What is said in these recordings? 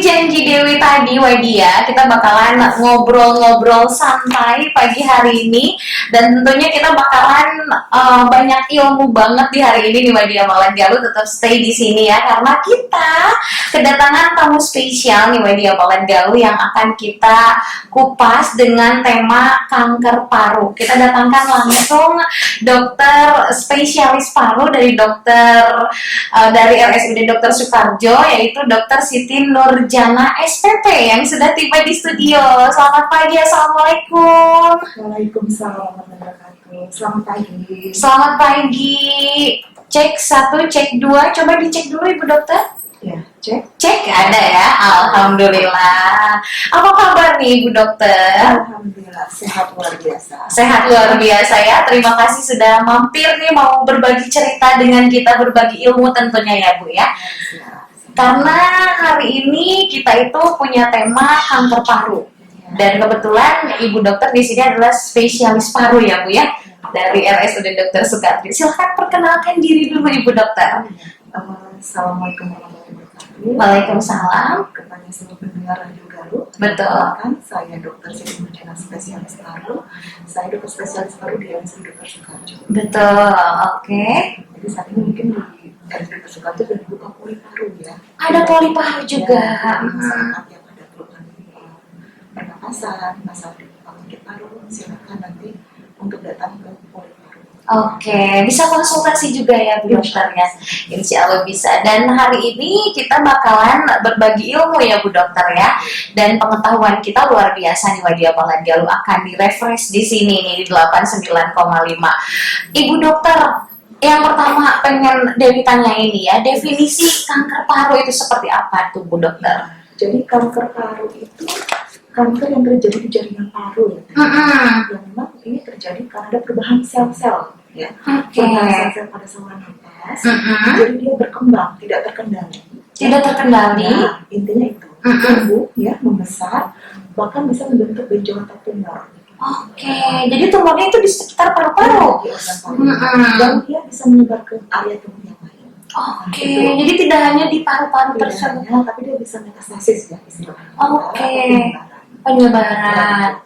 janji Dewi tadi, Wadia, kita bakalan ngobrol-ngobrol santai pagi hari ini, dan tentunya kita bakalan banyak ilmu banget di hari ini nih Wadia Malandia. Lu tetap stay di sini ya, karena kita kedatangan tamu spesial nih Wadia Malandia yang akan kita kupas dengan tema kanker paru. Kita datangkan langsung dokter spesialis paru dari dari RSUD Dr. Soekarjo, yaitu Dr. Siti Nurjana SPP yang sudah tiba di studio. Selamat pagi, Assalamualaikum. Waalaikumsalam warahmatullahi wabarakatuh. Selamat pagi. Selamat pagi. Cek 1, cek 2. Coba dicek dulu Ibu Dokter. Ya, cek. Cek ada ya, Alhamdulillah. Apa kabar nih Ibu Dokter? Alhamdulillah, sehat luar biasa. Sehat luar biasa ya. Terima kasih sudah mampir nih, mau berbagi cerita dengan kita, berbagi ilmu tentunya ya Bu ya. Karena hari ini kita itu punya tema kanker paru. Dan kebetulan Ibu Dokter di sini adalah spesialis paru ya Bu ya. Dari RSUD Dr. Soekarjo. Silahkan perkenalkan diri dulu Ibu Dokter. Assalamualaikum warahmatullahi wabarakatuh. Waalaikumsalam. Kepada seluruh pendengar Radio Galuh. Betul. Saya Dr. Siti Nurjana spesialis paru. Saya dokter spesialis paru di RSUD Dr. Soekarjo. Betul, oke. Jadi saat ini mungkin di RSUD Dr. Soekarjo sudah dibuka poli paru ya. Ada poli paru juga. Masyarakat yang ada keluhan pernapasan, masalah di penyakit paru, silakan nanti untuk datang ke poli paru. Oke, bisa konsultasi juga ya Bu Dokter ya. Insya Allah bisa. Dan hari ini kita bakalan berbagi ilmu ya Bu Dokter ya. Dan pengetahuan kita luar biasa nih Wadia Malandia akan direfresh di sini nih di 89,5. Ibu Dokter, yang pertama pengen Dewi tanya ini ya, definisi kanker paru itu seperti apa tuh Bu Dokter? Jadi kanker paru itu kanker yang terjadi di jaringan paru ya. Yang memang ini terjadi karena ada perubahan sel-sel ya. Perubahan sel-sel pada saluran nafas. Jadi dia berkembang, tidak terkendali. Tidak terkendali. Nah, intinya itu. Tumbuh ya, membesar, bahkan bisa membentuk benjolan atau tumor. Oke, jadi tumornya itu di sekitar paru-paru. Di organ paru. Dan dia bisa menyebar ke area tubuh yang lain. Oke, jadi tidak hanya di paru-paru tersebut. Tapi dia bisa metastasis ya istilahnya. Oke, penyebaran.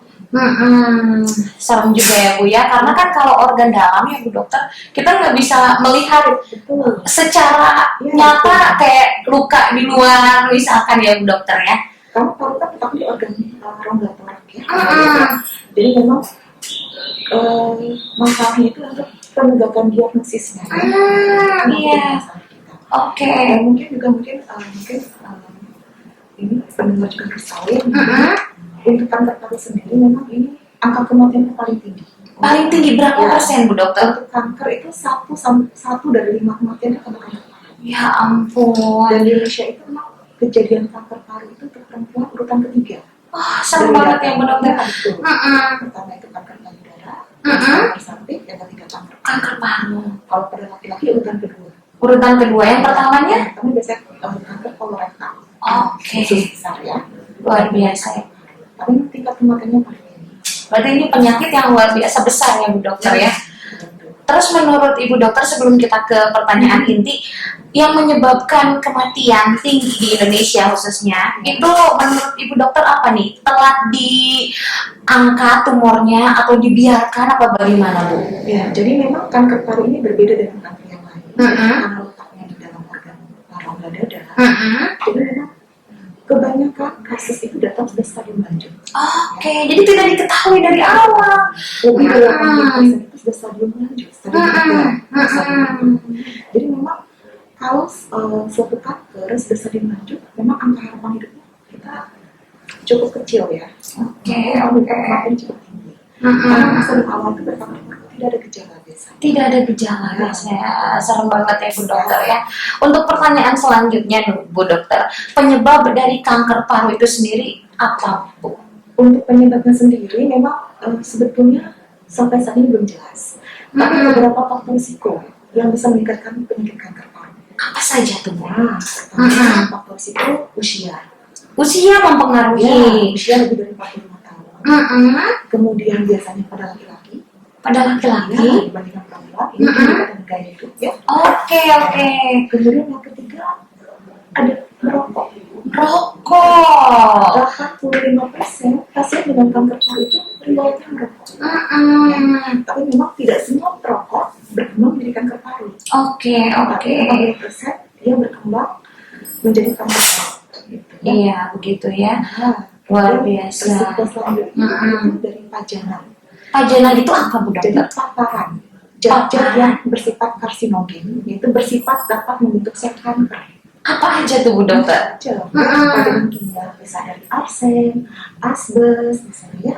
Serem juga ya Bu ya, karena kan kalau organ dalam ya Bu Dokter, kita nggak bisa melihat secara nyata kayak luka di luar misalkan ya Bu Dokter ya. Karena paru kan letaknya di organ rongga torak ya. Jadi memang masalahnya itu untuk penegakan diagnosisnya. Iya. Oke. Dan mungkin ini pendengar juga harus tahu ya. Untuk kanker paru sendiri memang ini angka kematiannya paling tinggi. Paling tinggi berapa persen Bu Dokter? Untuk kanker itu 1 dari 5 kematian karena kanker paru. Ya ampun. Dan di Indonesia itu memang kejadian kanker paru itu untuk perempuan urutan ketiga. Wah, serem banget ya Bu Dokter. Pertama itu kanker payudara, kanker samping, yang ketiga kanker paru. Kalau pada laki-laki urutan kedua. Urutan kedua, yang pertamanya? Kami biasanya kanker kolorektal. Oke. Khusus besar ya. Luar biasa ya. Tapi tingkat kematiannya paling tinggi. Berarti ini penyakit yang luar biasa besar ya Bu Dokter ya. Terus menurut Ibu Dokter, sebelum kita ke pertanyaan inti, yang menyebabkan kematian tinggi di Indonesia khususnya, itu menurut Ibu Dokter apa nih? Telat diangkat tumornya atau dibiarkan apa bagaimana Bu? Ya, jadi memang kanker paru ini berbeda dengan kanker yang lain. Karena letaknya di dalam organ rongga dada. Jadi memang kebanyakan kasus itu datang sudah stadium lanjut. Oke, jadi tidak diketahui dari awal. Lebih dari 80% itu sudah stadium lanjut, stadium lanjut. Jadi memang kalau suatu kanker sudah stadium lanjut, memang angka harapan hidupnya kita cukup kecil ya. Oke. Angka kematian cukup tinggi. Karena masa di awal itu berkanker paru tidak ada gejala biasa. Tidak ada gejala biasanya. Serem banget ya Bu Dokter ya. Untuk pertanyaan selanjutnya Bu Dokter, penyebab dari kanker paru itu sendiri apa Bu? Untuk penyebabnya sendiri memang sebetulnya sampai saat ini belum jelas. Tapi beberapa faktor risiko yang bisa meningkatkan penyakit kanker paru. Apa saja tuh Bu? Pertama, faktor risiko usia. Usia mempengaruhi. Usia lebih dari 45 tahun. Kemudian biasanya pada laki-laki. Pada laki-laki? Ya, dibandingkan perempuan, ini pendekatan gaya hidup ya. Oke. Kemudian yang ketiga ada merokok. Rokok. 85% pasien dengan kanker paru itu riwayatnya merokok. Tapi memang tidak semua perokok berkembang menjadi kanker paru. Oke. Tapi 80% dia berkembang menjadi kanker paru. Gitu, ya. Iya, begitu ya. Nah, Luar dan biasa. resiko selanjutnya itu dari pajanan. Pajanan itu apa, Bu Jadi Dokter? paparan zat-zat yang bersifat karsinogen, yaitu bersifat dapat membentuk sel kanker. Apa aja tuh, Bu Dokter? Pajanan kimia bisa dari arsen, asbes, misalnya ya.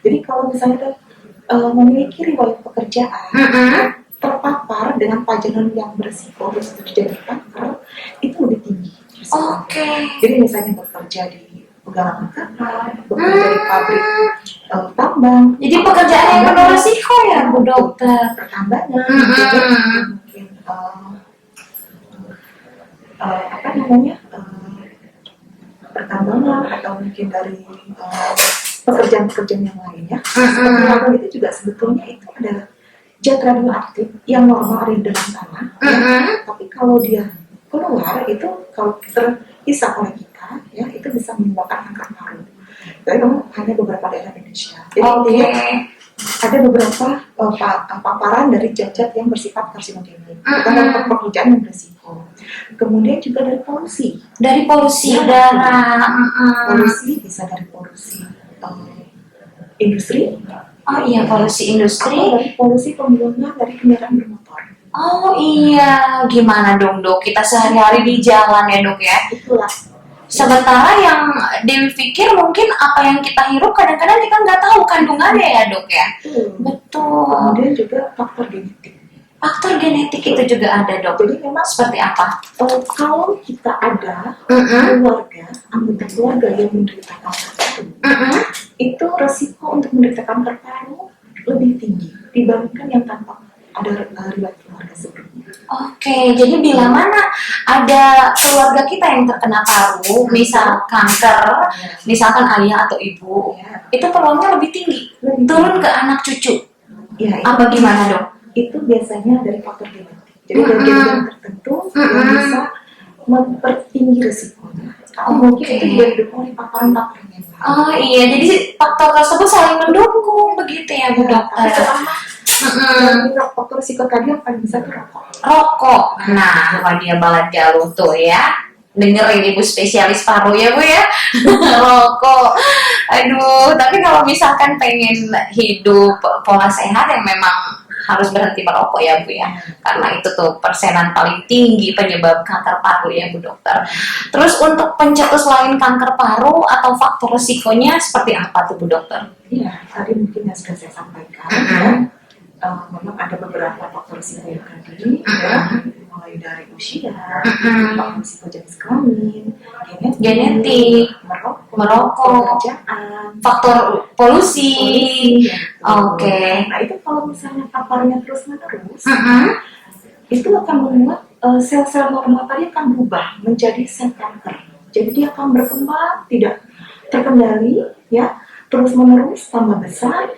Jadi kalau misalnya memiliki riwayat pekerjaan terpapar dengan pajanan yang berisiko terjadi kanker, itu lebih tinggi. Oke. Jadi misalnya bekerja di penggalangan kapal, bekerja di pabrik tambang. Jadi pekerjaan yang penuh resiko ya, Bu Dokter. Pertambangan, juga mungkin pertambangan atau mungkin dari pekerjaan-pekerjaan yang lainnya. Seperti laba itu juga sebetulnya itu adalah zat radioaktif yang normal ada di dalam tanah. Tapi kalau dia keluar itu kalau terhisap oleh kita, ya itu bisa menyebabkan kanker paru. Tapi memang hanya beberapa daerah Indonesia. Jadi ada beberapa paparan dari zat-zat yang bersifat karsinogenik, bukan pekerjaan yang berisiko. Kemudian juga dari polusi. Dari polusi udara. Polusi bisa dari polusi industri. Oh iya, polusi industri. Atau dari polusi pembuangan dari kendaraan bermotor. Oh iya, gimana dong Dok? Kita sehari-hari di jalan ya Dok ya. Itulah. Sementara yang Dewi pikir mungkin apa yang kita hirup kadang-kadang kita nggak tahu kandungannya ya Dok ya. Betul. Kemudian juga faktor genetik. Faktor genetik itu juga ada Dok. Jadi memang Seperti apa? Kalau kita ada keluarga, anggota keluarga yang menderita kanker paru, itu resiko untuk menderita kanker paru lebih tinggi dibandingkan yang tanpa ada riwayat keluarga sebelumnya. Oke, jadi bila mana ada keluarga kita yang terkena paru, misal kanker, misalkan ayah atau ibu, itu peluangnya lebih tinggi turun ke anak cucu. Ya, Apa gimana Dok? itu biasanya dari faktor genetik. Jadi dari gen tertentu yang bisa mempertinggi resikonya. Mungkin itu juga didukung oleh paparan-paparan yang lain. Oh iya, jadi faktor tersebut saling mendukung begitu ya Bu Dokter. Dan faktor risiko tadi yang paling besar itu rokok. Rokok. Nah, Wadia Balat Galuh tuh ya. Dengerin Ibu spesialis paru ya Bu ya. Rokok. Aduh, tapi kalau misalkan pengen hidup pola sehat yang memang harus berhenti merokok ya Bu ya, karena itu tuh persenan paling tinggi penyebab kanker paru ya Bu Dokter. Terus untuk pencetus lain kanker paru atau faktor resikonya seperti apa tuh Bu Dokter? Iya, tadi mungkin yang sudah saya sampaikan ya. Memang ada beberapa faktor risiko yang tadi ya, mulai dari usia, faktor risiko jenis kelamin, genetik, merokok, pekerjaan, faktor polusi. Oke. Nah itu kalau misalnya paparnya terus menerus, itu akan membuat sel-sel normal tadi akan berubah menjadi sel kanker. Jadi dia akan berkembang tidak terkendali, ya, terus menerus tambah besar,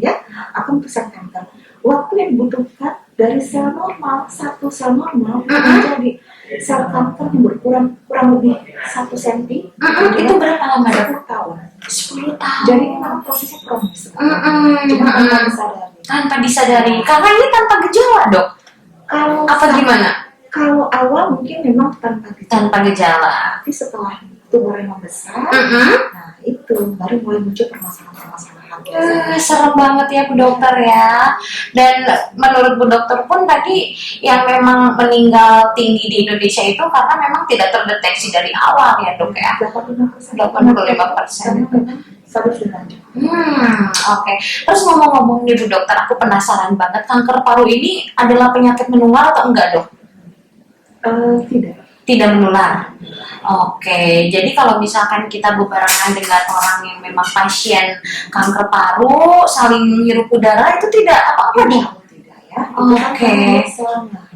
ya, akan besar kanker. Waktu yang dibutuhkan dari sel normal, satu sel normal menjadi sel kanker yang berkurang kurang lebih 1 cm. Itu berapa lama Dok? 10 tahun. 10 tahun. Jadi memang prosesnya kronis. Cuma tanpa disadari. Tanpa disadari. Karena ini tanpa gejala Dok. Kalau Apa gimana? Kalau awal mungkin memang tanpa gejala. Tanpa gejala. Tapi setelah tumornya membesar, nah itu baru mulai muncul permasalahan-permasalahan. Serem banget ya Bu Dokter ya. Dan menurut Bu Dokter pun tadi yang memang meninggal tinggi di Indonesia itu karena memang tidak terdeteksi dari awal ya Dok ya. 85%. 85%. Sadar sudah lanjut. Oke. Terus ngomong-ngomong nih Bu Dokter, aku penasaran banget, kanker paru ini adalah penyakit menular atau enggak Dok? Tidak menular. Oke, jadi kalau misalkan kita bebarengan dengan orang yang memang pasien kanker paru, saling menghirup udara itu tidak apa-apa nih? Tidak ya. Oke.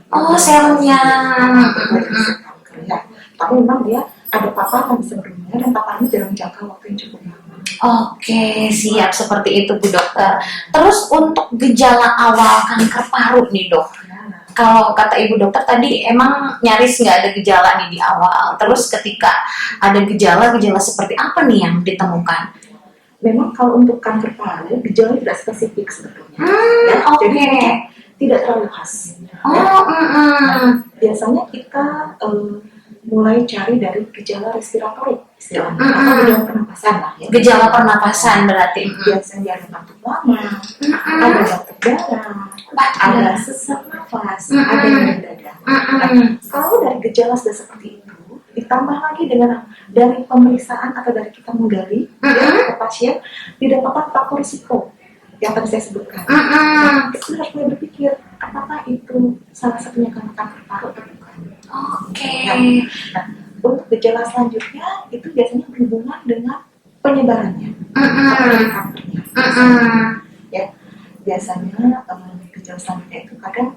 Oh, selnya. Tapi memang dia ada paparan sebelumnya dan paparannya dalam jangka waktu yang cukup lama. Oke, siap seperti itu Bu Dokter. Terus untuk gejala awal kanker paru nih Dok, kalau kata ibu dokter tadi emang nyaris nggak ada gejala nih di awal. Terus ketika ada gejala-gejala seperti apa nih yang ditemukan? Memang kalau untuk kanker paru, gejala tidak spesifik sebetulnya. Oke. Jadi tidak terlalu khas. Biasanya kita mulai cari dari gejala respiratorik istilahnya, atau gejala pernapasan lah ya. Gejala pernapasan berarti. Biasanya ada batuk lama, ada batuk darah, ada sesak nafas, ada nyeri dada. Nah, kalau dari gejala sudah seperti itu, ditambah lagi dengan dari pemeriksaan atau dari kita menggali ya, ke pasien, didapatkan faktor risiko yang tadi saya sebutkan. Kita harus mulai berpikir apakah itu salah satunya karena kanker paru atau bukan. Oke. Nah, untuk gejala selanjutnya itu biasanya berhubungan dengan penyebarannya, kankernya. Ya, biasanya gejala selanjutnya itu kadang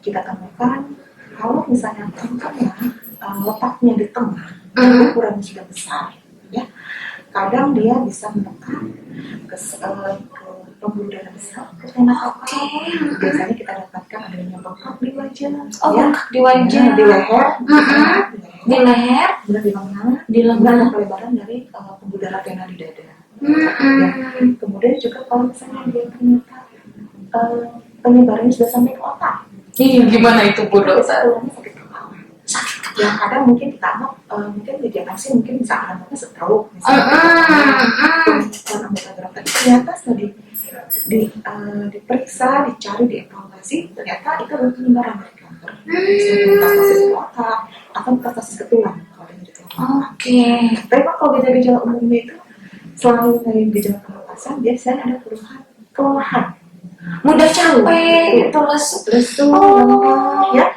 kita temukan kalau misalnya kankernya letaknya di tengah, ukurannya sudah besar, ya. Kadang dia bisa menekan ke pembuluh darah besar, ke tengah otak. Biasanya kita dapatkan adanya bengkak di wajah, Bengkak di wajah, di leher, di leher, di lengan, di lengan, pelebaran dari pembuluh darah vena di dada. Ya. Kemudian juga kalau misalnya dia ternyata penyebarannya sudah sampai ke otak. Gimana itu Bu Dokter? Sakit kepala. Yang kadang mungkin kita anggap mungkin diagnosis mungkin bisa namanya stroke misalnya. Karena anggota ternyata tadi diperiksa, dicari, dievaluasi, ternyata itu adalah penyebaran dari kanker. Metastasis ke otak atau metastasis ke tulang kalau ada di tulang. Oke. Tapi kalau gejala umumnya itu selain dari gejala pernapasan, biasanya ada kelelahan. Mudah capek, itu lesu, ya,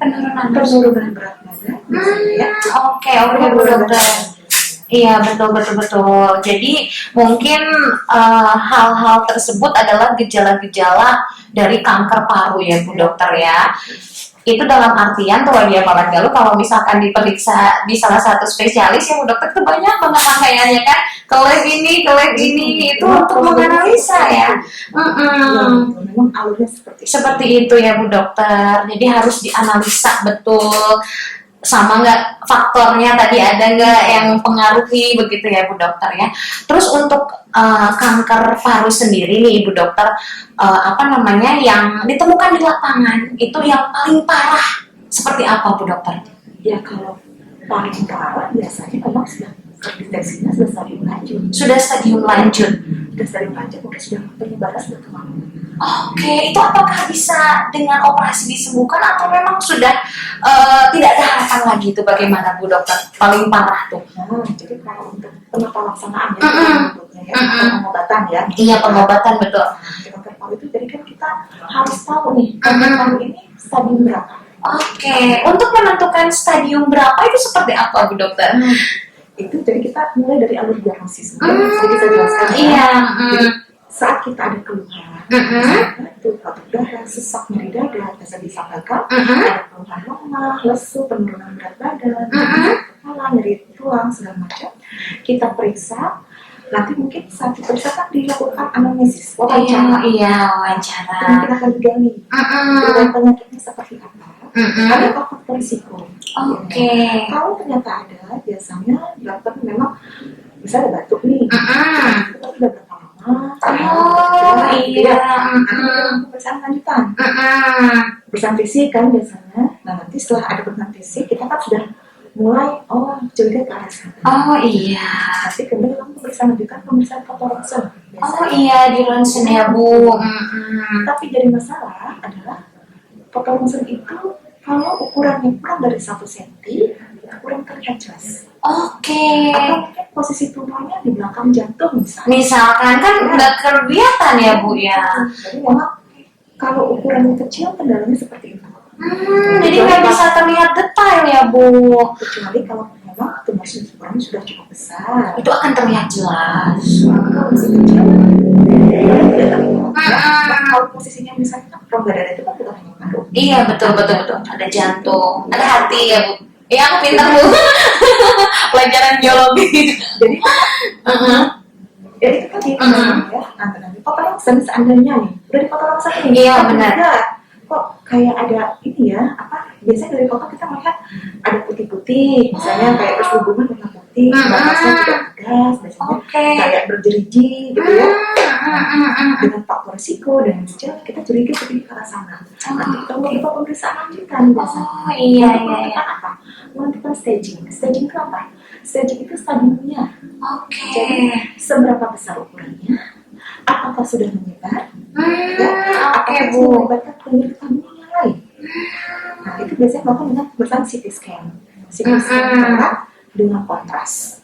penurunan berat badan, ya. Oke, Bu Dokter. Iya, betul. Jadi mungkin hal-hal tersebut adalah gejala-gejala dari kanker paru ya Bu Dokter ya. Itu dalam artian tuh dia Malan Galuh kalau misalkan diperiksa di salah satu spesialis ya Bu Dokter itu banyak banget rangkaiannya kan, ke lab ini itu untuk menganalisa ya. Memang alurnya seperti itu ya Bu Dokter. Jadi harus dianalisa betul sama nggak faktornya tadi ada nggak yang mempengaruhi begitu ya Bu Dokter ya. Terus untuk kanker paru sendiri nih Bu Dokter, yang ditemukan di lapangan itu yang paling parah seperti apa Bu Dokter? Ya kalau paling parah biasanya memang sudah deteksinya sudah stadium lanjut. Sudah stadium lanjut Mungkin sudah penyebaran sudah kemana-mana. Oke, itu apakah bisa dengan operasi disembuhkan atau memang sudah tidak ada harapan lagi itu bagaimana Bu Dokter? Paling parah tuh. Jadi kalau untuk penata laksanaan pengobatan ya. Iya, pengobatan betul. Kanker paru itu jadi kan kita harus tahu nih kanker paru ini stadium berapa. Oke, untuk menentukan stadium berapa itu seperti apa Bu Dokter? Itu jadi kita mulai dari alur diagnosis. Saya bisa jelaskan. Iya. Jadi saat kita ada keluhan, itu batuk darah, sesak nyeri dada, bisa disampaikan, ada keluhan lemah, lesu, penurunan berat badan, kepala, nyeri tulang, segala macam. Kita periksa. Nanti mungkin saat diperiksa kan dilakukan anamnesis, wawancara. Wawancara. Kemudian kita akan digali. Penyakitnya seperti apa? Adakah faktor risiko? Oke. Kalau ternyata ada, biasanya dilakukan memang bisa ada batuk nih. Itu sudah berapa lama? Pemeriksaan lanjutan. Pemeriksaan fisik kan biasanya. Nah nanti setelah ada pemeriksaan fisik, kita kan sudah mulai curiga ke arah sana. Nanti kemudian pemeriksaan lanjutan, pemeriksaan foto ronsen. Di ronsen ya Bu. Tapi jadi masalah adalah foto ronsen itu kalau ukurannya kurang dari 1 cm, kurang terlihat jelas. Oke. Atau mungkin posisi tubuhnya di belakang jantung misalnya. Misalkan kan nggak kelihatan ya Bu ya. Jadi memang kalau ukurannya kecil kendalanya seperti itu. Jadi nggak bisa terlihat detail ya Bu. Kecuali kalau memang tumor ukurannya sudah cukup besar. Itu akan terlihat jelas. Kalau masih kecil, tidak terlihat. Kalau posisinya misalnya rongga dada itu kan bukan hanya paru. Iya betul. Ada jantung, ada hati ya Bu. Iya aku pintar Bu. Pelajaran biologi. Jadi, ya itu tadi ya. Nanti potong rongsen seandainya nih, udah dipotong rongsen nih. Iya, kok benar. juga, kok kayak ada ini ya, biasanya dari foto kita melihat ada putih-putih, misalnya kayak terus hubungan warna putih, batasnya juga tegas, biasanya kayak berjeriji gitu ya. Dengan faktor risiko dan gejala kita curiga ke arah sana. Nanti kita mau pemeriksaan lanjutan biasanya. Iya. Apa? Menentukan staging. Staging itu apa? Staging itu stadiumnya. Jadi seberapa besar ukurannya? Apakah sudah menyebar? Apakah Bu. menyebabkan penyakit yang lain? Nah, itu biasanya melakukan dengan pemeriksaan CT scan. CT scan dengan kontras.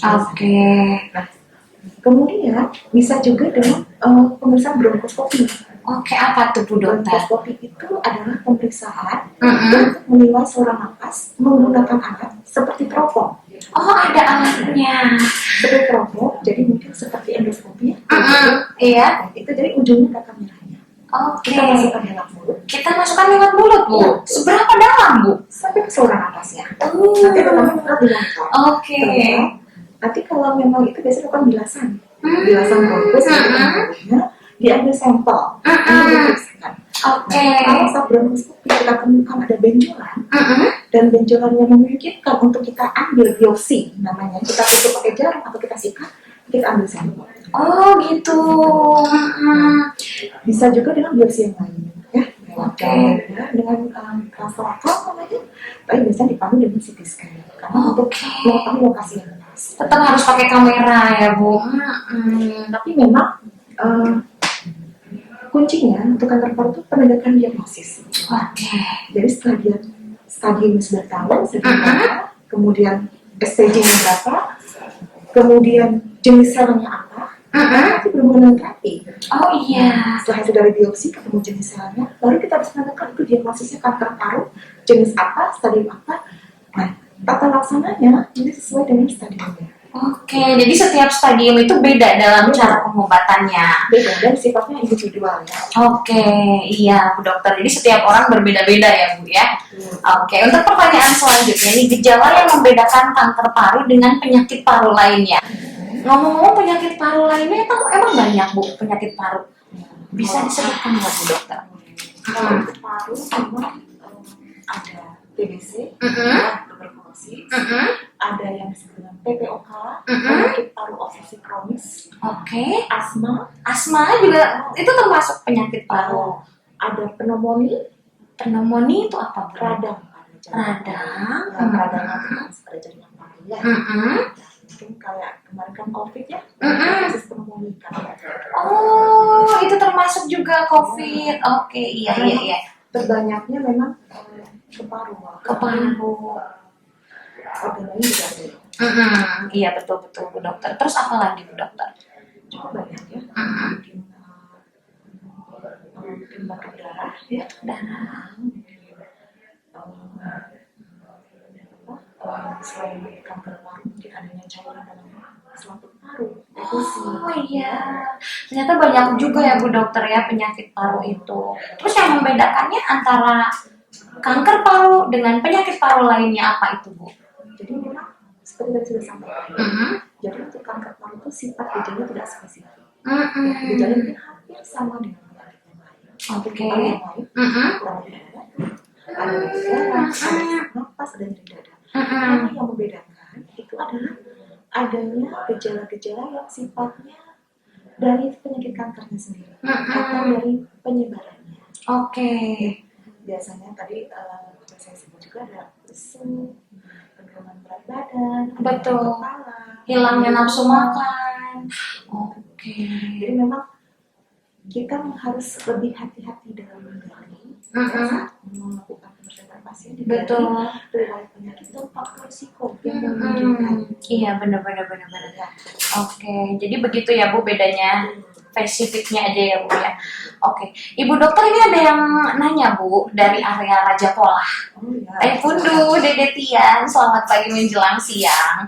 Nah, kemudian bisa juga dengan pemeriksaan bronkoskopi. Apa tuh Bu Dokter? Bronkoskopi itu adalah pemeriksaan untuk menilai saluran nafas menggunakan alat seperti teropong. Ada alatnya. Seperti teropong, jadi mungkin seperti endoskopi ya. Iya. Itu jadi ujungnya data merahnya. Kita masukkan dalam mulut. Kita masukkan lewat mulut, Bu. Seberapa dalam, Bu? Sampai ke saluran nafasnya. Nanti pertama berat dimonitor. Nanti kalau memang itu biasanya bukan bilasan bronkus, diambil sampel untuk diperiksakan. Kalau saat bronkoskopi kita temukan ada benjolan dan benjolan yang memungkinkan untuk kita ambil biopsi, namanya kita tutup pakai jarum atau kita sikat, kita ambil sampel. Gitu. Bisa juga dengan biopsi yang lain, ya. Dengan transfocal namanya, tapi biasanya dipandu dengan CT scan karena untuk mengetahui lokasi yang pas. Tetap harus pakai kamera ya, Bu. Tapi memang kuncinya untuk kanker paru itu penegakan diagnosis. Jadi stadium sudah tahu, kemudian stagingnya berapa, kemudian jenis selnya apa, tapi belum dengan terapi. Setelah hasil dari biopsi ketemu jenis selnya, baru kita harus menentukan itu diagnosisnya kanker paru, jenis apa, stadium apa. Nah, tata laksananya ini sesuai dengan stadiumnya. Jadi setiap stadium itu beda dalam cara pengobatannya. Beda dan sifatnya individual ya. Iya Bu Dokter. Jadi setiap orang berbeda-beda ya Bu ya. Untuk pertanyaan selanjutnya nih, gejala yang membedakan kanker paru dengan penyakit paru lainnya. Ngomong-ngomong penyakit paru lainnya itu emang banyak Bu penyakit paru. Bisa disebutkan nggak Bu Dokter? Penyakit paru memang ada TBC, tuberkulosis, ada yang disebut dengan PPOK, penyakit paru obstruksi kronis, asma juga itu termasuk penyakit paru. Ada pneumonia itu apa? Radang. Radang pada jaringan paru ya. Mungkin kayak kemarin kan COVID ya, kasus pneumonia kan. Itu termasuk juga COVID. Iya. Terbanyaknya memang ke paru. Organ lain juga ada. Iya betul Bu Dokter. Terus apa lagi Bu Dokter? Cukup banyak ya. Mungkin batuk darah ya. Selain kanker paru, mungkin adanya cairan dalam selaput paru. Ternyata banyak juga ya Bu Dokter ya penyakit paru itu. Terus yang membedakannya antara kanker paru dengan penyakit paru lainnya apa itu Bu? Jadi memang seperti tadi sudah sampaikan. Jadi untuk kanker paru itu sifat gejalanya tidak spesifik. Gejalanya mungkin hampir sama dengan penyakit yang lain. Kurang lebih ada gejala, ada nafas, ada nyeri dada. Karena yang membedakan itu adalah adanya gejala-gejala yang sifatnya dari penyakit kankernya sendiri atau dari penyebarannya. Biasanya tadi saya sebut juga ada lesu, penurunan berat badan, kepala, hilangnya nafsu makan. Jadi memang kita harus lebih hati-hati dalam menggali saat melakukan pemeriksaan pasien di riwayat penyakit dan faktor risiko yang memungkinkan. Iya benar. Jadi begitu ya Bu bedanya, spesifiknya aja ya Bu ya. Ibu Dokter ini ada yang nanya Bu dari area Raja Polah. Pundu, Dede Tian, selamat pagi menjelang siang.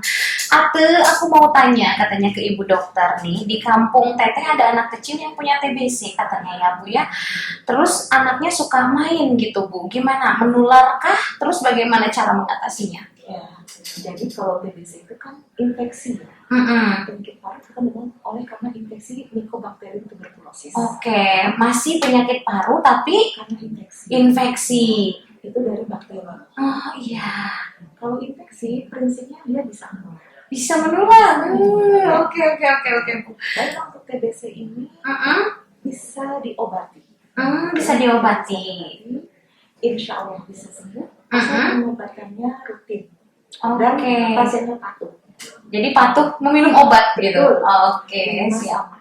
Aku mau tanya katanya ke Ibu Dokter nih, di kampung Teteh ada anak kecil yang punya TBC katanya ya Bu ya. Terus anaknya suka main gitu Bu, gimana? Menularkah? Terus bagaimana cara mengatasinya? Ya, jadi kalau TBC itu kan infeksi ya. Penyakit paru itu kan karena infeksi Mycobacterium tuberculosis. Oke, masih penyakit paru tapi Karena infeksi. infeksi. Itu dari bakteri. Oh iya. Kalau infeksi prinsipnya dia bisa menular. Bisa menular. Oke. Dan untuk TBC ini bisa diobati. Bisa diobati. Insya Allah bisa sembuh. Asal pengobatannya rutin. Dan Oke. pasiennya patuh. Jadi patuh meminum obat gitu. Betul. Oke, siap.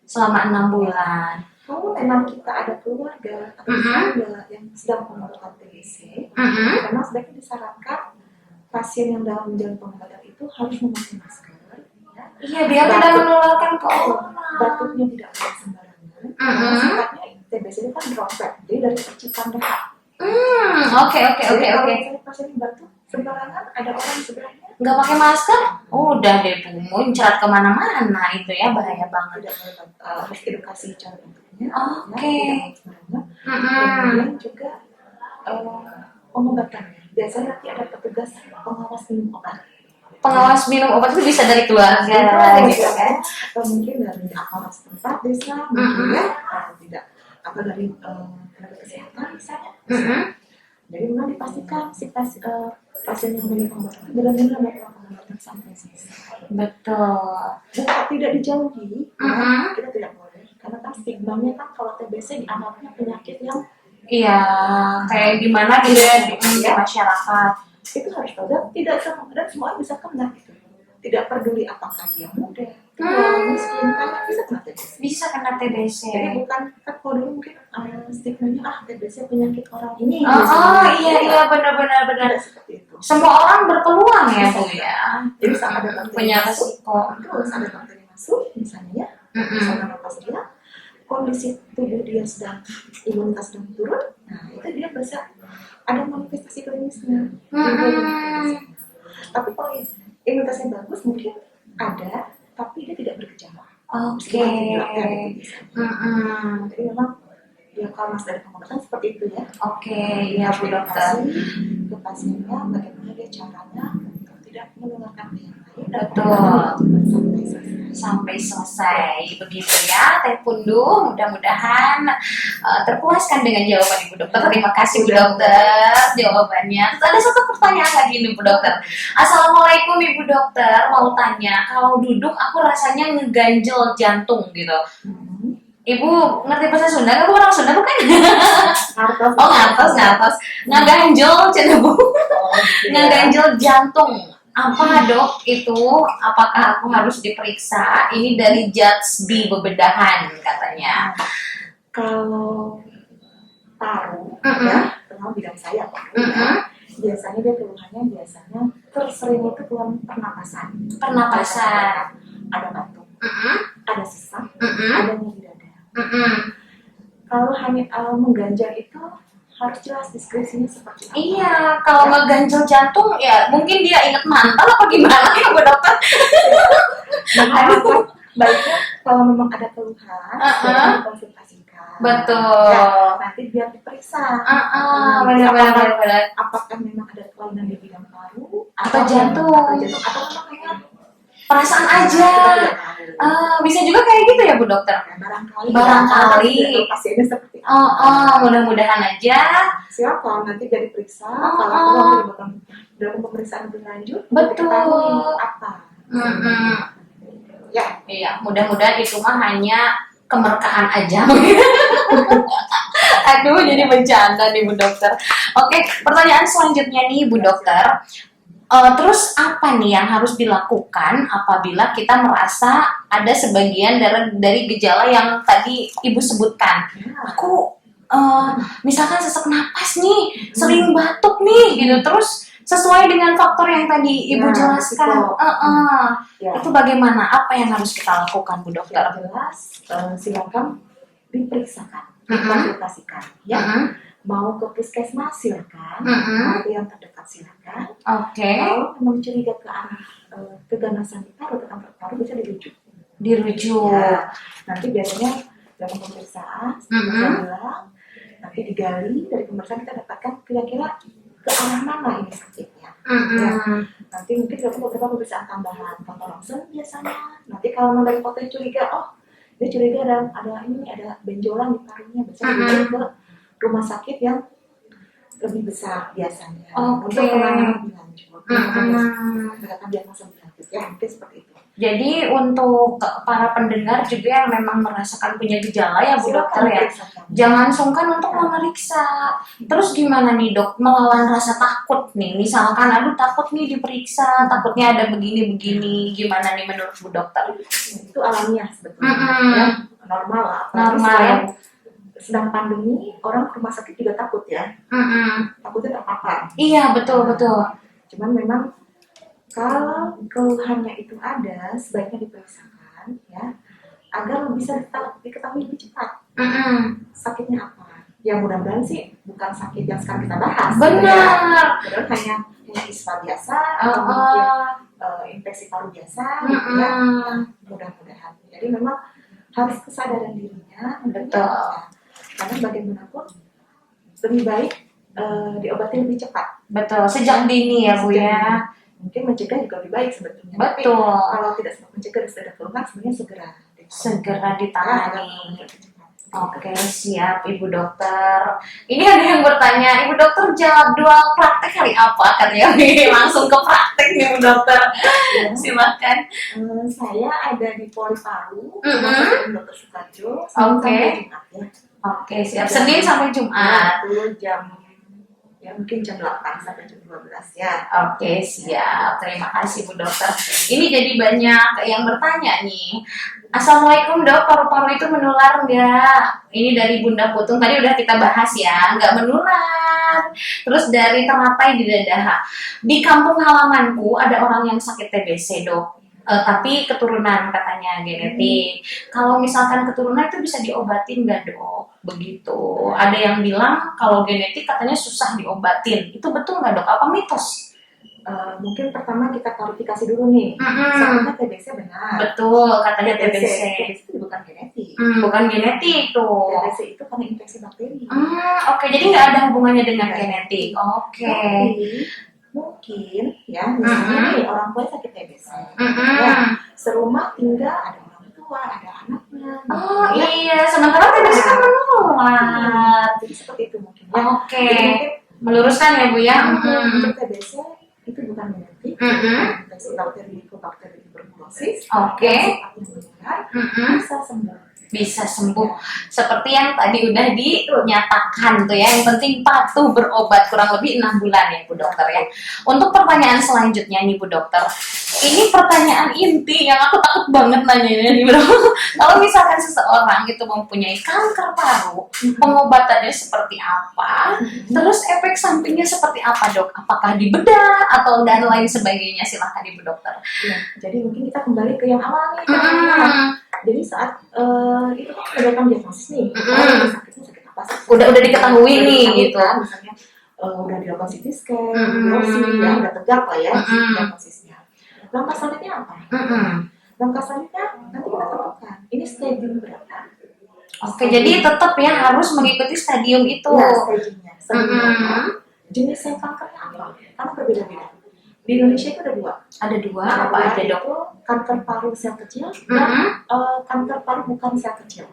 Selama 6 bulan. Kalau memang kita ada keluarga atau tetangga yang sedang memerlukan TBC, memang sebaiknya disarankan pasien yang dalam menjalani pengobatan itu harus memakai masker. Ya. Iya, biar tidak menularkan ke orang. Batuknya tidak boleh sembarangan. Karena sifatnya TBC itu kan droplet, jadi dari percikan darah. Oke. Kalau misalnya pasien batuk sembarangan, ada orang sebelahnya Nggak pakai masker, udah deh Bu, muncrat kemana-mana itu ya, bahaya banget. tidak boleh, harus edukasi cara bentuknya. Oke. Kemudian juga pengobatannya. Biasanya nanti ada petugas pengawas minum obat. Pengawas minum obat itu bisa dari keluarga gitu kan? Atau mungkin dari aparat setempat desa, mungkin ya, tidak, atau dari tenaga kesehatan misalnya. Jadi memang dipastikan si pasien yang menerima pengobatan benar-benar melakukan pengobatan sampai selesai. Betul. Dan tidak dijauhi, kita tidak boleh, karena kan stigmanya kan kalau TBC dianggapnya penyakit yang Iya, kayak gimana gitu ya di masyarakat. Itu harus tahu dan tidak semua dan semuanya bisa kena gitu. Tidak peduli apakah dia muda, miskin, kaya bisa kena TBC. Bisa kena TBC. Jadi bukan kan kalau dulu mungkin stigmanya TBC penyakit orang ini. Iya benar. Tidak seperti itu. Semua orang berpeluang ya Bu ya. Jadi saat ada bakteri Punya masuk, resiko. terus ada bakteri masuk misalnya, misalnya napas dia, kondisi tubuh dia sedang imunitas sedang turun, nah itu dia bisa ada manifestasi klinisnya. Tapi kalau imunitasnya bagus mungkin ada, tapi dia tidak bergejala. Oke. Jadi memang ya kalau mas dari pengobatan seperti itu ya. Oke, ya Bu Dokter. Ke pasiennya bagaimana dia caranya untuk tidak menularkan ke yang lain. Betul. Sampai selesai begitu ya Teh Pundu, mudah-mudahan terpuaskan dengan jawaban Ibu Dokter. Terima kasih Bu Dokter jawabannya. Terus ada satu pertanyaan lagi nih Bu Dokter. Assalamualaikum Ibu Dokter, mau tanya, kalau duduk aku rasanya ngeganjel jantung gitu. Ibu ngerti bahasa Sunda? Aku orang Sunda bukan? Ngartos. Ngeganjel cina Bu. Ngeganjel jantung. Apa Dok itu? Apakah aku harus diperiksa? Ini dari Judge B Bebedahan katanya. Kalau paru ya, terutama bidang saya paru ya, biasanya dia keluhannya tersering itu keluhan pernapasan. Ada batuk, ada sesak, ada nyeri dada. Kalau hanya mengganjal itu harus jelas deskripsinya seperti apa. Iya, kalau ngeganjel jantung ya mungkin dia inget mantan apa gimana ya Bu Dokter? Baiknya kalau memang ada keluhan, dikonsultasikan. Betul. Ya, nanti biar diperiksa. Benar. Apakah memang ada kelainan di bidang paru Atau jantung. Atau memang hanya perasaan aja. Bisa juga kayak gitu ya Bu Dokter. Barangkali. Pasiennya seperti apa. Mudah-mudahan aja. Siapa nanti jadi periksa. Kalau dalam pemeriksaan lebih lanjut. Betul. Apa? Ya. Iya. Mudah-mudahan itu mah hanya kemerkaan aja. Aduh, jadi bercanda nih Bu Dokter. Oke, pertanyaan selanjutnya nih Bu Dokter. Terus apa nih yang harus dilakukan apabila kita merasa ada sebagian dari gejala yang tadi Ibu sebutkan? Aku misalkan sesak napas nih, sering batuk nih gitu. Terus sesuai dengan faktor yang tadi Ibu jelaskan. Itu bagaimana? Apa yang harus kita lakukan Bu Dokter? Jelas, silakan diperiksakan, dikonsultasikan ya. Mau ke puskesmas silakan, atau yang terdekat silakan. Kalau memang curiga ke arah keganasan di paru, ke kanker paru bisa dirujuk. Ya, nanti biasanya dalam pemeriksaan nanti digali dari pemeriksaan kita dapatkan kira-kira ke arah mana ini sakitnya. Nanti mungkin dilakukan beberapa pemeriksaan tambahan, foto ronsen biasanya. Nanti kalau memang dari fotonya curiga, oh dia curiga ada benjolan di parunya, biasanya ke rumah sakit yang lebih besar biasanya untuk penanganan lebih lanjut. Pendekatan diagnosa lebih lanjut ya, mungkin seperti itu. Jadi untuk para pendengar juga yang memang merasakan punya gejala ya Bu Dokter ya, jangan sungkan untuk memeriksa. Terus gimana nih Dok, melawan rasa takut nih, misalkan aduh takut nih diperiksa, takutnya ada begini-begini, gimana nih menurut Bu Dokter? Itu alamiah sebetulnya ya, normal lah. Normal ya. Sedang pandemi, orang ke rumah sakit juga takut ya, takutnya terpapar. Iya betul. Cuman memang kalau keluhannya itu ada, sebaiknya diperiksakan ya, agar bisa diketahui lebih cepat sakitnya apa. Ya mudah-mudahan sih bukan sakit yang sekarang kita bahas. Benar. Ya. Hanya ispa biasa atau mungkin infeksi paru biasa, ya. Mudah-mudahan. Jadi memang harus kesadaran dirinya. Betul. Ya. Karena bagaimanapun lebih baik diobati lebih cepat. Betul. Sejak dini ya Bu ya. Mungkin mencegah juga lebih baik sebetulnya. Betul. Tapi kalau tidak sempat mencegah dan sudah ada keluhan, sebenarnya segera ditangani. Oke, siap Ibu Dokter. Ini ada yang bertanya, Ibu Dokter jadwal praktek hari apa? Katanya langsung ke praktek nih Bu Dokter. Ya. Silakan. Saya ada di Poli Paru, Dr. Sukarjo, sampai Jumat ya. Oke, siap. Senin sampai Jumat. Ya mungkin jam 8 sampai jam 12 ya. Oke, siap. Terima kasih Bu Dokter. Ini jadi banyak yang bertanya nih. Assalamualaikum Dok, paru-paru itu menular nggak? Ini dari Bunda Putung, tadi udah kita bahas ya, nggak menular. Terus dari Teratai di Dadaha. Di kampung halamanku ada orang yang sakit TBC Dok. Tapi keturunan katanya genetik. Kalau misalkan keturunan itu bisa diobatin nggak Dok? Begitu. Ada yang bilang kalau genetik katanya susah diobatin. Itu betul nggak Dok? Apa mitos? Mungkin pertama kita klarifikasi dulu nih. Sebenarnya TBC benar. Betul, katanya TBC. TBC itu bukan genetik. Bukan genetik tuh. TBC itu karena infeksi bakteri. Oke, jadi nggak ada hubungannya dengan genetik. Oke. Mungkin ya, misalnya nih orang tua sakit TBC, ya, serumah tinggal ada orang tua, ada anaknya. Oh ya. Iya, sementara TBC kan menular. Jadi seperti itu mungkin. Ya. Oke. Meluruskan ya Bu ya. Untuk TBC itu bukan genetik, infeksi bakteri, tuberkulosis. Oke. Bisa sembuh. Bisa sembuh seperti yang tadi udah dinyatakan tuh ya. Yang penting patuh berobat kurang lebih 6 bulan ya Bu Dokter ya. Untuk pertanyaan selanjutnya nih Bu Dokter, ini pertanyaan inti yang aku takut banget nanyanya nih Bro. Kalau misalkan seseorang itu mempunyai kanker paru, pengobatannya seperti apa? Terus efek sampingnya seperti apa Dok? Apakah dibedah atau dan lain sebagainya? Silahkan Ibu Dokter. Ya, jadi mungkin kita kembali ke yang awal nih. Jadi saat itu kan berdasarkan diagnosis nih, sakit apa sih? Udah diketahui nih gitu. Misalnya udah dilakukan CT scan, biopsi, ya udah tegak lah ya diagnosisnya. Langkah selanjutnya apa? Langkah selanjutnya nanti kita tentukan ini stadium berapa. Oke, jadi tetap ya harus mengikuti stadium itu. Ya, stadiumnya. Jenis sel kankernya apa? Karena berbeda-beda. Di Indonesia itu ada 2. Ada 2, apa aja Dok? Itu kanker paru sel kecil dan kanker paru bukan sel kecil.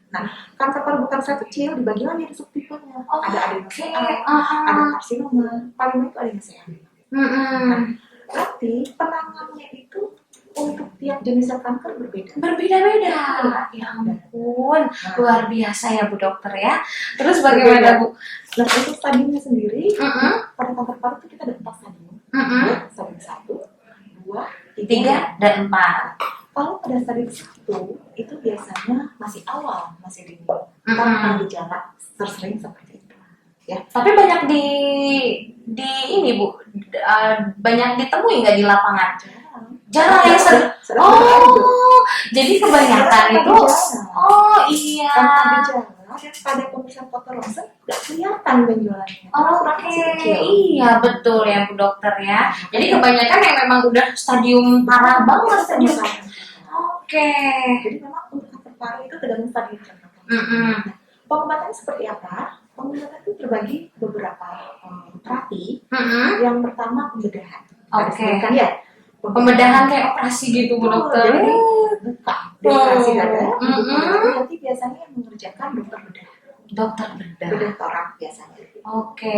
Nah, kanker paru bukan sel kecil dibagi lagi ada subtipenya. Ada adenosea, ada karsinoma, paling itu adenosea. Nah, berarti penanganannya itu untuk tiap jenis sel kanker berbeda. Berbeda-beda. Ya ampun, luar biasa ya Bu Dokter ya. Terus bagaimana Bu? Nah, untuk stadiumnya sendiri, pada kanker paru itu kita ada 4 stadium. Stadium 1, 2, 3, dan 4. Kalau pada stadium 1 itu biasanya masih awal, masih dini, tanpa gejala tersering seperti itu. Ya. Tapi banyak di ini Bu, banyak ditemui nggak di lapangan? Jarang yang sering. Jadi kebanyakan itu. Oh iya. Tanpa gejala dan pada pemeriksaan foto ronsen nggak kelihatan benjolannya. Oke, iya betul ya Bu Dokter ya. Jadi kebanyakan yang memang udah stadium parah banget stadium. Oke. Jadi memang untuk kanker paru itu tergantung stadium kanker. Pengobatannya seperti apa? Pengobatan itu terbagi beberapa terapi. Mm-mm. Yang pertama pembedahan. Oke. Kan ya? Pembedahan kayak operasi gitu Bu Dokter. Jadi buka di operasi dada. Mm-mm. Nanti biasanya yang mengerjakan dokter bedah. Dokter bedah. Bedah torak biasanya. Oke.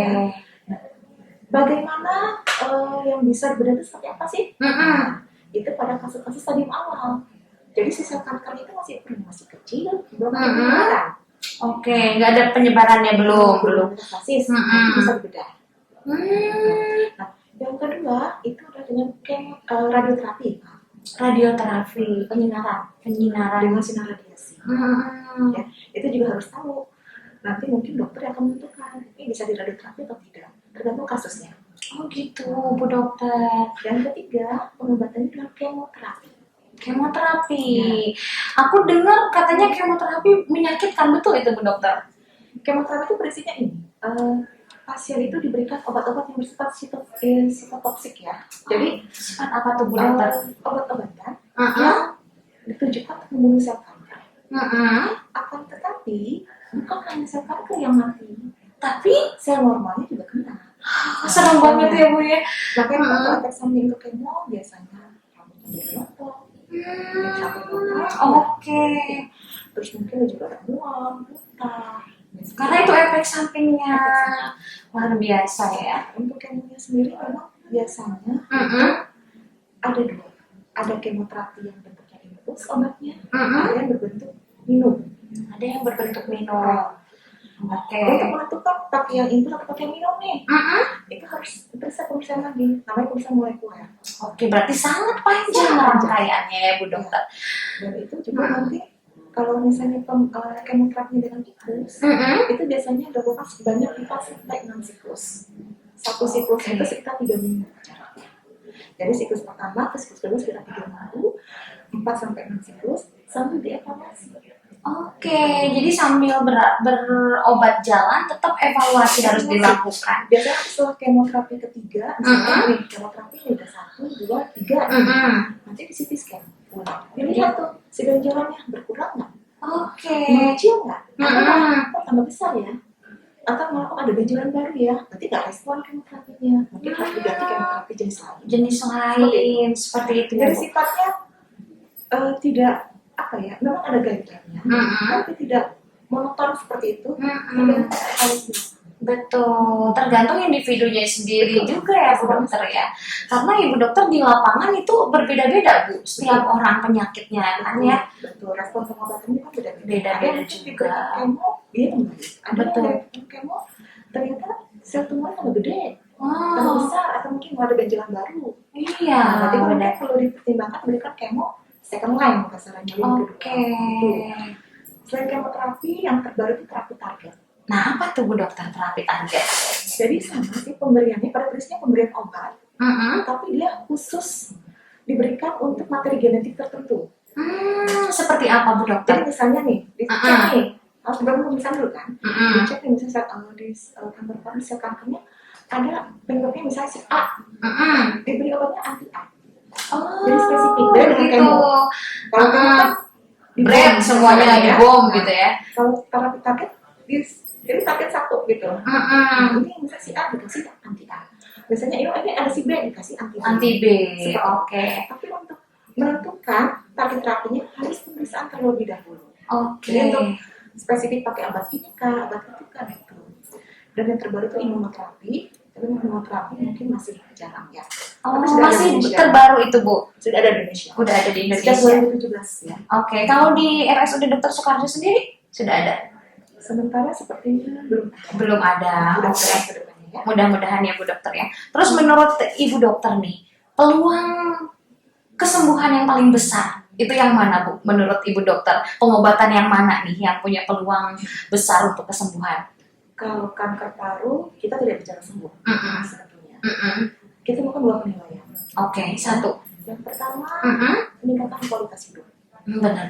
Bagaimana yang bisa dibedah itu seperti apa sih? Mm-mm. Itu pada kasus-kasus stadium awal. Jadi si sel kanker itu masih kecil, belum ada Mm-mm. penyebaran. Oke, nggak ada penyebarannya belum. Metastasis, Mm-mm. bisa dibedah. Hmm. Nah, yang kedua itu adalah dengan radioterapi, Radioterapi, penyinaran dengan sinar radiasi. Ya, itu juga harus tahu. Nanti mungkin dokter yang akan menentukan ini bisa di radioterapi atau tidak, tergantung kasusnya. Oh gitu, Bu Dokter. Yang ketiga, pengobatannya adalah kemoterapi. Kemoterapi. Aku dengar katanya kemoterapi menyakitkan, betul itu Bu Dokter? Kemoterapi itu prinsipnya ini. Pasien itu diberikan obat-obat yang bersifat sitotoksik ya. Jadi Sifat apa tuh Bu Dokter? obat-obatan Uh-uh. yang ditujukan untuk membunuh sel kanker. Uh-uh. Akan tetapi bukan hanya sel kanker yang mati, Tapi sel normalnya juga kena. serem banget ya Bu ya. Makanya kalau efek samping untuk kemo biasanya rambutnya jadi rontok, Oke. terus mungkin juga ada mual, muntah. Karena itu efek sampingnya luar biasa ya. Untuk kemonya sendiri memang biasanya Uh-uh. ada dua. Ada kemoterapi yang bentuknya infus obatnya, Uh-uh. ada yang berbentuk minum. Ada yang berbentuk minum. Oke. Untuk menentukan pakai yang infus atau pakai minum nih, Uh-uh. itu harus periksa pemeriksaan lagi, namanya pemeriksaan molekuler. Oke, berarti sangat panjang rangkaiannya ya Bu Dokter. Dan itu juga nanti kalau misalnya kemoterapi dengan infus, Uh-uh. itu biasanya dilakukan sebanyak 4 sampai 6 siklus. Satu siklus itu sekitar 3 minggu jaraknya. Jadi siklus pertama ke siklus kedua sekitar 3 minggu, 4 sampai 6 siklus sambil dievaluasi. Oke, jadi sambil berobat jalan tetap evaluasi harus dilakukan. Biasanya setelah kemoterapi ketiga, misalnya nih kemoterapi udah 1, 2, 3, nanti di CT scan ulang. Dilihat tuh si ganjalannya berkurang nggak? Oke. Mengecil nggak? Atau tambah besar ya? Atau malah kok ada ganjalan baru ya? Berarti nggak respon kemoterapinya. Mungkin harus diganti kemoterapi jenis lain. Jenis lain seperti itu ya, Jadi Bu. sifatnya tidak apa ya? Memang ada guideline-nya, tapi tidak monoton seperti itu. Tergantung kondisi. Betul, tergantung individunya sendiri juga ya Bu Dokter ya. Karena Ibu Dokter di lapangan itu berbeda-beda Bu, setiap orang penyakitnya kan ya. Betul, respon pengobatannya kan beda-beda. Beda-beda Ada yang juga. kemo, dia kembali. Ada Betul. yang kemo, ternyata sel tumornya tambah gede, tambah Oh, besar, atau mungkin mau ada ganjalan baru. iya, Berarti kan benar. perlu dipertimbangkan berikan kemo second line kasarannya yang kedua. Oke. Selain kemoterapi, yang terbaru itu terapi target. Nah, apa tuh Bu Dokter terapi target? Jadi sama sih pemberiannya, pada prinsipnya pemberian obat, tapi dia khusus diberikan untuk materi genetik tertentu. Seperti apa Bu Dokter? Jadi misalnya nih, dicek nih, harus berapa pemeriksaan dulu kan? Dicek nih misalnya di kanker paru sel kankernya ada penyebabnya misalnya si A, diberi obatnya anti A. Jadi spesifik, beda dengan gitu. kemo. Kalau kemo kan Brand semuanya lagi bom gitu ya. Kalau terapi target, jadi target satu gitu. Nah, ini misalnya si A dikasih anti A. Biasanya ini ada si B dikasih anti B. Anti B, Seperti oke. Tapi untuk menentukan target terapinya harus pemeriksaan terlebih dahulu. Oke. Jadi untuk spesifik pakai obat ini kah, obat itu kan itu. Dan yang terbaru itu imunoterapi. Tapi imunoterapi mungkin masih jarang ya. Oh, Tapi sudah ada masih di Indonesia. terbaru itu Bu. Sudah ada di Indonesia. Udah ada di Sejak Indonesia. 2017 ya. Oke, kalau di RSUD Dr. Soekarno sendiri sudah ada? Sementara sepertinya belum ada. Belum ada. Mudah-mudahan Oke. ke depannya ya. Mudah-mudahan ya Bu Dokter ya. Terus menurut Ibu Dokter nih, peluang kesembuhan yang paling besar itu yang mana Bu? Menurut Ibu Dokter, pengobatan yang mana nih yang punya peluang besar untuk kesembuhan? Kalau kanker paru, kita tidak bicara sembuh sebetulnya. Kita melakukan dua penilaian. Oke, satu. Yang pertama, meningkatkan kualitas hidup. Benar.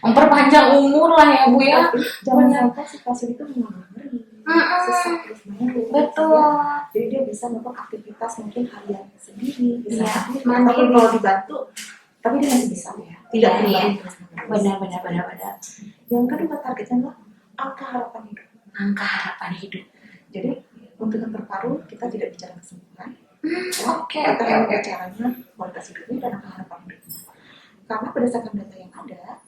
Memperpanjang umur lah ya Bu ya. Jangan Benar. sampai si pasien itu mengalami nyeri, sesak terus menerus. Betul. Ya. Jadi dia bisa melakukan aktivitas mungkin harian sendiri, bisa Iya, aktif, mandiri. ataupun kalau dibantu, tapi dia masih bisa ya. Tidak Iya. terus menerus. Benar. Yang kedua targetnya adalah angka harapan hidup. Angka harapan hidup. Jadi Untuk kanker paru kita tidak bicara kesembuhan. Oke. Kita hanya bicaranya kualitas hidupnya dan angka harapan hidupnya. Karena berdasarkan data yang ada,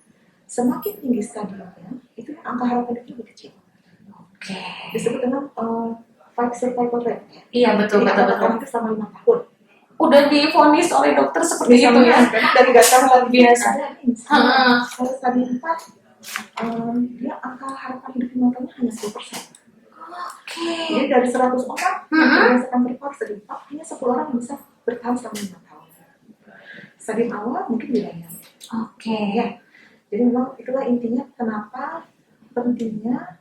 semakin tinggi stadiumnya, itu angka harapan hidupnya lebih kecil. Oke. Disebut dengan five survival rate. Ya. Iya betul. Orang itu selama 5 tahun. Udah divonis oleh dokter seperti itu ya. Dari data luar biasa. Kalau stadium 4, dia angka harapan hidup lima hanya 10%. Oke. Jadi dari 100 orang yang merasakan terpapar stadium 4, hanya 10 orang yang bisa bertahan selama 5 tahun. Stadium awal mungkin bedanya. Oke. Ya. Jadi memang itulah intinya kenapa pentingnya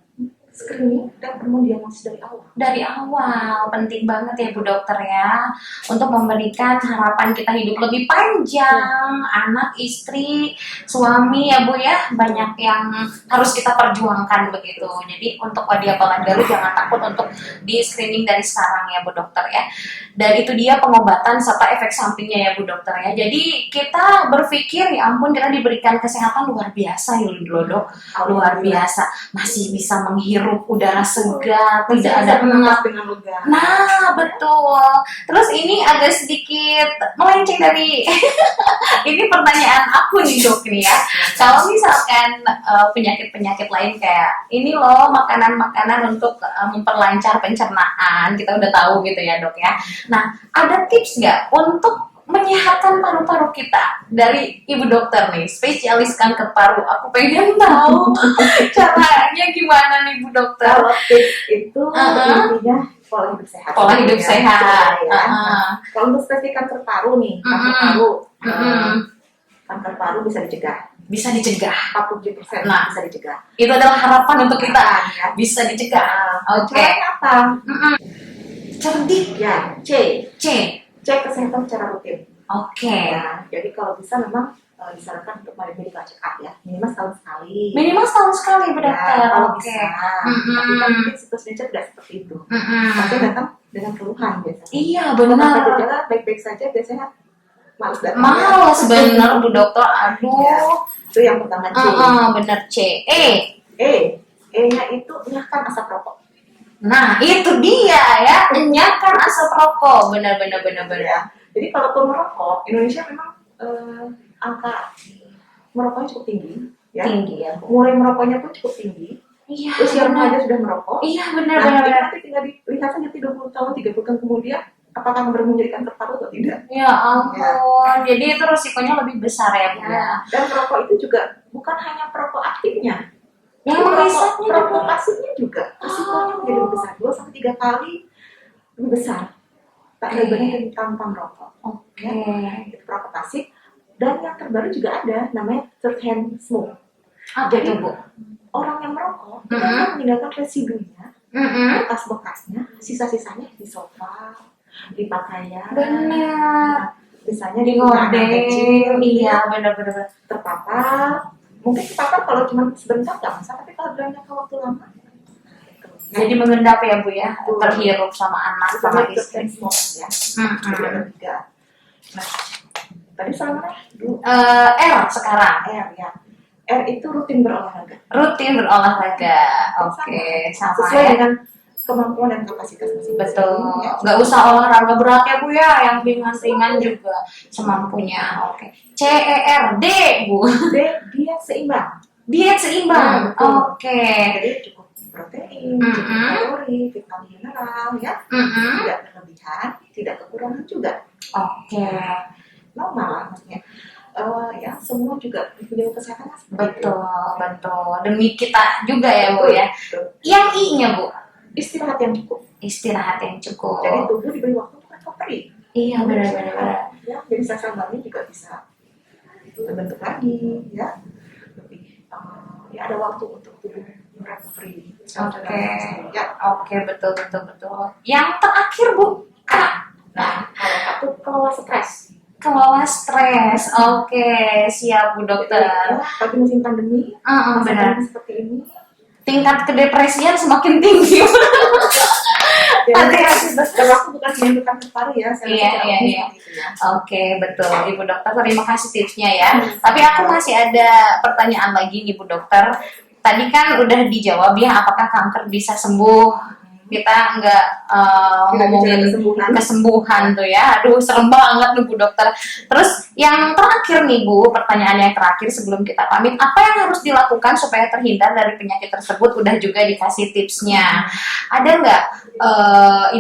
screening dan penemuan diagnosis dari awal. Dari awal penting banget ya Bu Dokter ya, untuk memberikan harapan kita hidup lebih panjang, anak, istri, suami ya Bu ya, banyak yang harus kita perjuangkan begitu. Jadi untuk Wadia Palandaru jangan takut untuk di screening dari sekarang ya Bu Dokter ya. Dan itu dia pengobatan serta efek sampingnya ya Bu Dokter ya. Jadi kita berpikir ya ampun kita diberikan kesehatan luar biasa ya Dok, luar biasa, masih bisa menghirup udara segar, tidak ada pengap dengan lega. Nah, betul. Terus ini agak sedikit melenceng dari ini pertanyaan aku nih Dok nih ya. Kalau misalkan penyakit-penyakit lain kayak ini loh makanan-makanan untuk memperlancar pencernaan, kita udah tahu gitu ya Dok ya. Nah, ada tips nggak untuk menyehatkan paru-paru kita dari Ibu Dokter nih, spesialis kanker paru? Aku pengen tahu caranya gimana nih Bu Dokter. Kalau tips itu intinya pola hidup sehat. Pola hidup sehat. Ya. Kalau untuk spesifik kanker paru nih, kanker paru bisa dicegah. Bisa dicegah. 47% Nah, bisa dicegah. Itu adalah harapan untuk kita. Ya. Bisa dicegah. Oke. Caranya apa? Cerdik. Ya, cek kesehatan secara rutin. Oke. Ya, jadi kalau bisa memang disarankan untuk medical check up ya, minimal setahun sekali. Minimal setahun sekali Bu Dokter. Ya, kalau Oke. bisa. Tapi kan mungkin situasinya tidak seperti itu. Pasti datang dengan keluhan biasanya. Iya Kalau benar. gejala baik-baik saja biasanya malas datang. Males bener Bu Dokter. Aduh. Ya, itu yang pertama C. Bener C. E-nya itu nyahkan asap rokok. Nah, itu dia ya, enyahkan asap rokok. Benar. Ya. Jadi kalau merokok, Indonesia memang angka merokoknya cukup tinggi. Ya. Tinggi ya Bu. Mulai merokoknya pun cukup tinggi. Iya. Usia benar. remaja sudah merokok. Iya benar. Nanti tinggal dilihat saja 30 tahun, 30 tahun kemudian apakah benar menjadi kanker paru atau tidak. Ya ampun. Jadi itu resikonya lebih besar ya Bu. Ya. Dan perokok itu juga bukan hanya perokok aktifnya. Yang perokok merisaknya pasifnya juga risikonya menjadi lebih besar, 2-3 kali lebih besar tak dibandingkan tanpa merokok. Oke. Itu perokok pasif. Dan yang terbaru juga ada namanya third hand smoke. Jadi Jadi Bu, orang yang merokok itu akan meninggalkan residunya, bekas-bekasnya, sisa-sisanya di sofa, di pakaian, benar. misalnya Di anak gorden. kecil, Iya benar. terpapar. Mungkin terpapar kalau cuma sebentar nggak masalah, tapi kalau berjangka waktu lama, Jadi mengendap ya Bu ya, terhirup sama anak sama istri. ya. Ada 3. Nah, tadi soal mana? R sekarang. R ya. R itu rutin berolahraga. Rutin berolahraga. Oke, sama Sesuai ya. dengan kemampuan dan kapasitas masing-masing. Betul. Ya. Nggak usah olahraga berat ya Bu ya, yang ringan-ringan juga semampunya. Oke. CERD Bu. D, dia seimbang. Diet seimbang. Ya, betul. Oke. Jadi cukup protein, cukup kalori, vitamin mineral ya. Tidak berlebihan, tidak kekurangan juga. Oke. Normal lah maksudnya. Ya semua juga punya kesehatan seperti itu. Betul. Demi kita juga ya Bu ya. Betul. Yang I-nya Bu, Istirahat yang cukup. istirahat yang cukup. Jadi tubuh diberi waktu untuk recovery. Iya benar. Ya, jadi sel-sel baru juga bisa terbentuk lagi ya. Lebih ya ada waktu untuk tubuh recovery. Oke. Ya. Oke, betul. Yang terakhir Bu, K. Nah, kalau satu kelola stres. Kelola stres. Oke, siap Bu Dokter. Ya, bagi musim pandemi, masa Benar. pandemi seperti ini, Tingkat kedepresian semakin tinggi. hati-hati. Kalau aku bukan menentukan paru ya, saya Iya. seperti itu ya. Oke, betul. Ibu Dokter, terima kasih tipsnya ya. Tapi aku masih ada pertanyaan lagi nih Bu Dokter. Tadi kan udah dijawab ya, apakah kanker bisa sembuh? kita nggak Tidak ngomongin bicara kesembuhan tuh ya. Aduh, serem banget nih Bu Dokter. Terus yang terakhir nih Bu, pertanyaan yang terakhir sebelum kita pamit, apa yang harus dilakukan supaya terhindar dari penyakit tersebut? Udah juga dikasih tipsnya. Ada nggak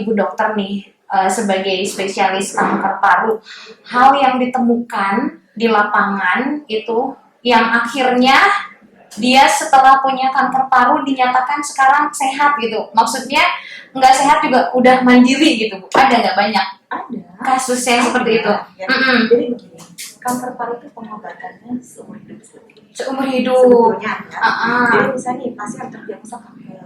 Ibu Dokter nih sebagai spesialis kanker paru, hal yang ditemukan di lapangan itu yang akhirnya dia setelah punya kanker paru dinyatakan sekarang sehat gitu? Maksudnya nggak sehat juga udah mandiri gitu Bu? Ada nggak banyak Ada kasusnya seperti itu? ya. Jadi begini, kanker paru itu pengobatannya seumur hidup Seumur hidup. sebetulnya ya. Uh-uh. Jadi misalnya nih pasien terdiagnosa kanker,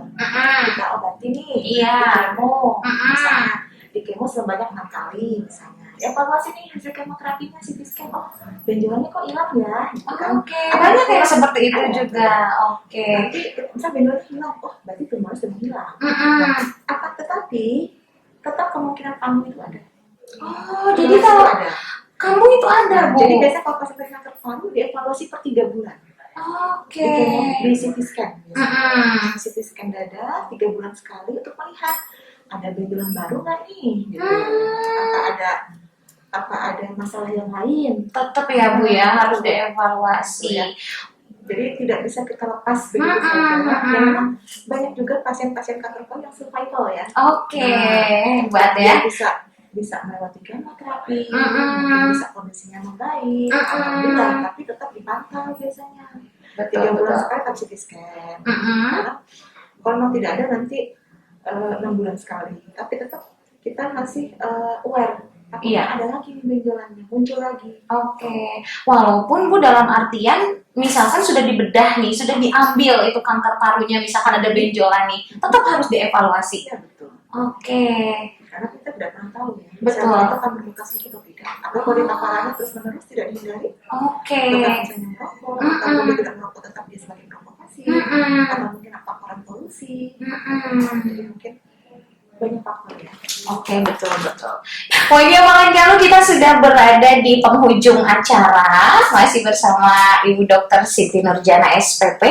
kita obati nih, Iya. di kemo, Uh-uh. misalnya di kemo sebanyak 6 kali misalnya. Evaluasi nih hasil kemoterapinya, CT scan, oh benjolannya kok hilang ya, gitu kan. Oke, banyak ya seperti itu Ada. juga. Oke. Nanti misal benjolannya hilang, oh berarti tumornya sudah hilang. Mm-mm. Akan tetapi tetap kemungkinan kamu itu ada. Oh, jadi kalau ada. kamu itu ada Bu? Jadi biasanya kalau pasien kanker paru dievaluasi per 3 bulan. Oke. Di kemo, di CT scan. Mm-mm. CT scan dada 3 bulan sekali untuk melihat ada benjolan baru nggak nih, gitu. Apa ada masalah yang lain. Tetap ya Bu ya, harus dievaluasi. Ya. Jadi tidak bisa kita lepas begitu saja. Dan memang banyak juga pasien-pasien kanker paru yang survival ya. Oke, hebat ya. Dia bisa melewati kemoterapi, mungkin bisa kondisinya membaik, alhamdulillah, tapi tetap dipantau biasanya. 3 bulan sekali kan CT scan. Karena kalau memang tidak ada nanti 6 bulan sekali, tapi tetap kita masih aware. Tapi ada lagi nih benjolannya, muncul lagi. Oke, walaupun Bu dalam artian misalkan sudah dibedah nih, sudah diambil itu kanker parunya, misalkan ada benjolan nih, tetap harus dievaluasi. Iya betul. Oke. Karena kita tidak pernah tahu ya. Betul. Misalnya itu akan bermutasi atau tidak. Atau kalau paparannya terus menerus tidak dihindari. Oke. Bukan misalnya merokok, atau dia tidak merokok tetap dia sebagai provokasi, atau mungkin paparan polusi. Jadi mungkin banyak faktor ya. Oke, betul. Pokoknya malam lalu kita sudah berada di penghujung acara, masih bersama Ibu Dokter Siti Nurjana SPP.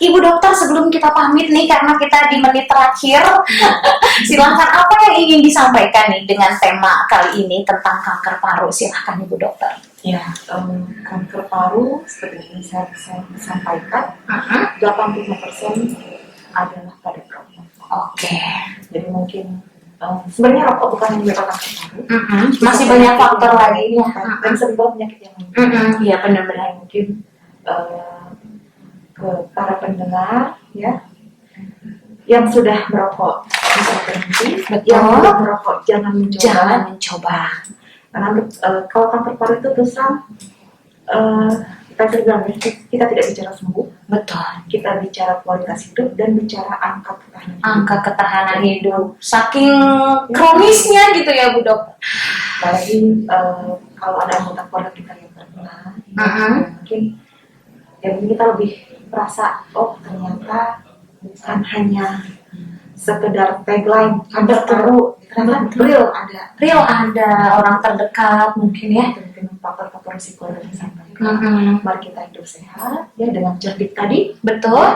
Ibu Dokter, sebelum kita pamit nih karena kita di menit terakhir, silahkan apa yang ingin disampaikan nih dengan tema kali ini tentang kanker paru? Silahkan Ibu Dokter. Ya, kanker paru seperti ini saya sampaikan, 85% adalah pada perokok. Oke. Jadi mungkin sebenarnya rokok bukan yang menyebabkan kanker paru. Masih banyak faktor lagi ya. Dan sebab penyakit yang lain. Iya, benar-benar. Mungkin ke para pendengar ya yang sudah merokok bisa berhenti, yang belum merokok jangan mencoba. Karena kalau kanker paru itu terus terang kita bilang ya, kita tidak bicara sembuh, Betul. kita bicara kualitas hidup dan bicara angka ketahanan hidup. Saking kronisnya gitu ya Bu Dok. Apalagi kalau ada anggota keluarga kita yang terkena, mungkin kita lebih merasa, oh ternyata bukan hanya sekedar tagline kanker paru, ternyata real ada orang terdekat mungkin ya. mungkin faktor-faktor risiko yang disampaikan. Mari kita hidup sehat ya dengan cerdik tadi, Betul.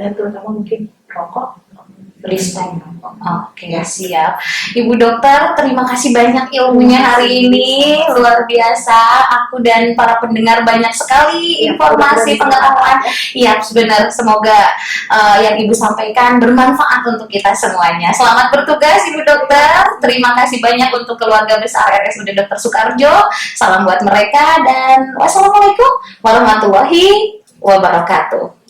dan terutama mungkin rokok Respect. Oke, siap. Ibu Dokter, terima kasih banyak ilmunya hari ini, luar biasa. Aku dan para pendengar banyak sekali informasi, pengetahuan. Iya, benar. Semoga yang Ibu sampaikan bermanfaat untuk kita semuanya. Selamat bertugas, Ibu Dokter. Terima kasih banyak untuk keluarga besar RSUD Dr. Soekarjo. Salam buat mereka dan wassalamualaikum warahmatullahi wabarakatuh.